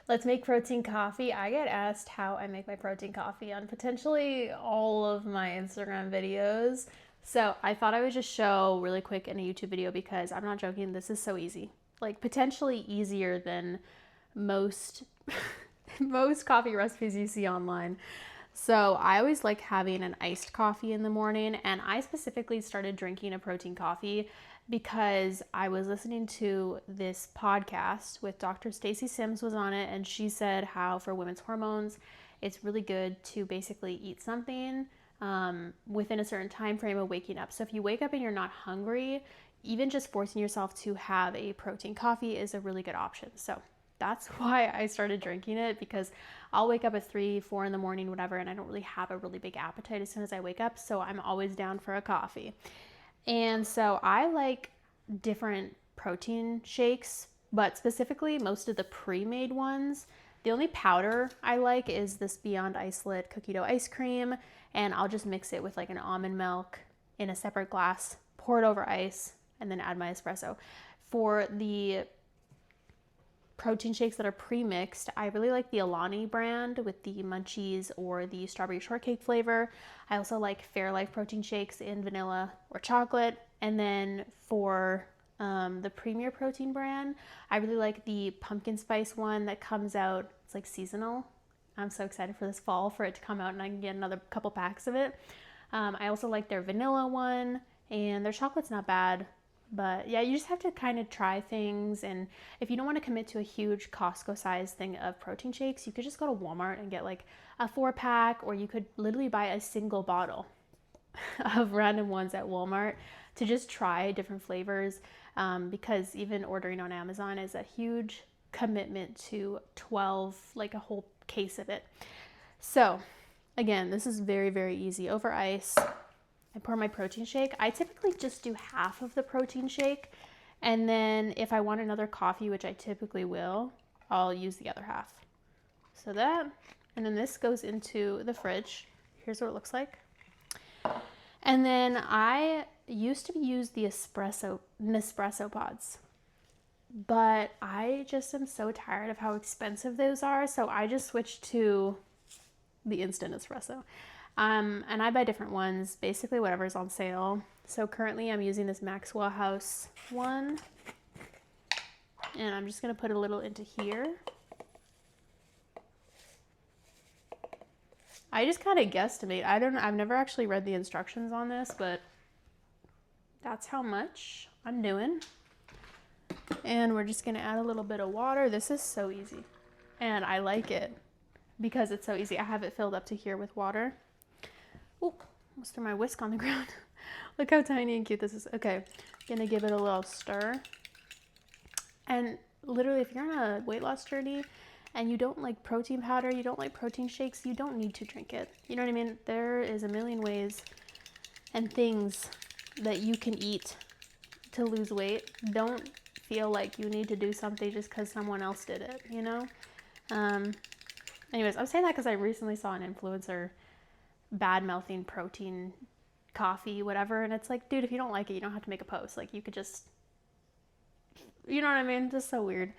Let's make protein coffee. I get asked how I make my protein coffee on potentially all of my Instagram videos. So I thought I would just show really quick in a YouTube video because I'm not joking, this is so easy. Like potentially easier than most most coffee recipes you see online. So I always like having an iced coffee in the morning, and I specifically started drinking a protein coffee because I was listening to this podcast with Dr. Stacey Sims was on it, and she said how for women's hormones, it's really good to basically eat something within a certain time frame of waking up. So if you wake up and you're not hungry, even just forcing yourself to have a protein coffee is a really good option. So that's why I started drinking it, because I'll wake up at 3, 4 in the morning, whatever, and I don't really have a really big appetite as soon as I wake up. So I'm always down for a coffee. And so I like different protein shakes, but specifically most of the pre-made ones. The only powder I like is this Beyond Isolate cookie dough ice cream, and I'll just mix it with like an almond milk in a separate glass, pour it over ice, and then add my espresso. For the protein shakes that are pre-mixed, I really like the Alani brand with the munchies or the strawberry shortcake flavor. I also like Fairlife protein shakes in vanilla or chocolate. And then for the Premier Protein brand, I really like the pumpkin spice one that comes out. It's like seasonal. I'm so excited for this fall for it to come out and I can get another couple packs of it. I also like their vanilla one, and their chocolate's not bad. But yeah, you just have to kind of try things. And if you don't want to commit to a huge Costco size thing of protein shakes, you could just go to Walmart and get like a 4-pack, or you could literally buy a single bottle of random ones at Walmart to just try different flavors. Because even ordering on Amazon is a huge commitment to 12, like a whole case of it. So again, this is very, very easy. Over ice, I pour my protein shake. I typically just do half of the protein shake. And then if I want another coffee, which I typically will, I'll use the other half. So that, and then this goes into the fridge. Here's what it looks like. And then I used to use the Nespresso pods, but I just am so tired of how expensive those are. So I just switched to the instant espresso. And I buy different ones, basically whatever's on sale. So currently I'm using this Maxwell House one, and I'm just gonna put a little into here. I just kind of guesstimate. I've never actually read the instructions on this, but that's how much I'm doing. And we're just gonna add a little bit of water. This is so easy, and I like it because it's so easy. I have it filled up to here with water. Oh, almost threw my whisk on the ground. Look how tiny and cute this is. Okay, gonna give it a little stir. And literally, if you're on a weight loss journey and you don't like protein powder, you don't like protein shakes, you don't need to drink it. You know what I mean? There is a million ways and things that you can eat to lose weight. Don't feel like you need to do something just because someone else did it, you know? Anyways, I'm saying that because I recently saw an influencer bad-mouthing protein coffee, whatever, and it's like, dude, if you don't like it, you don't have to make a post. Like, you could just, you know what I mean? Just so weird.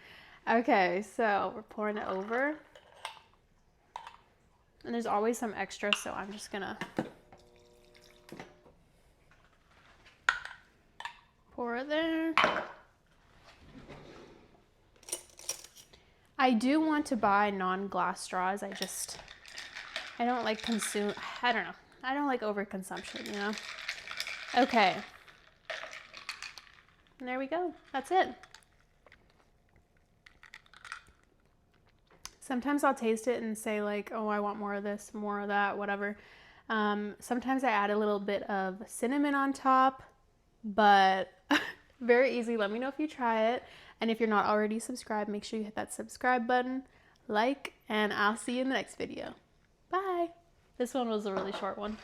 Okay, so we're pouring it over, and there's always some extra, so I'm just gonna pour it there. I do want to buy non-glass straws. I don't like I don't know. I don't like overconsumption, you know? Okay. And there we go. That's it. Sometimes I'll taste it and say like, oh, I want more of this, more of that, whatever. Sometimes I add a little bit of cinnamon on top, but very easy. Let me know if you try it. And if you're not already subscribed, make sure you hit that subscribe button, like, and I'll see you in the next video. Bye. This one was a really short one.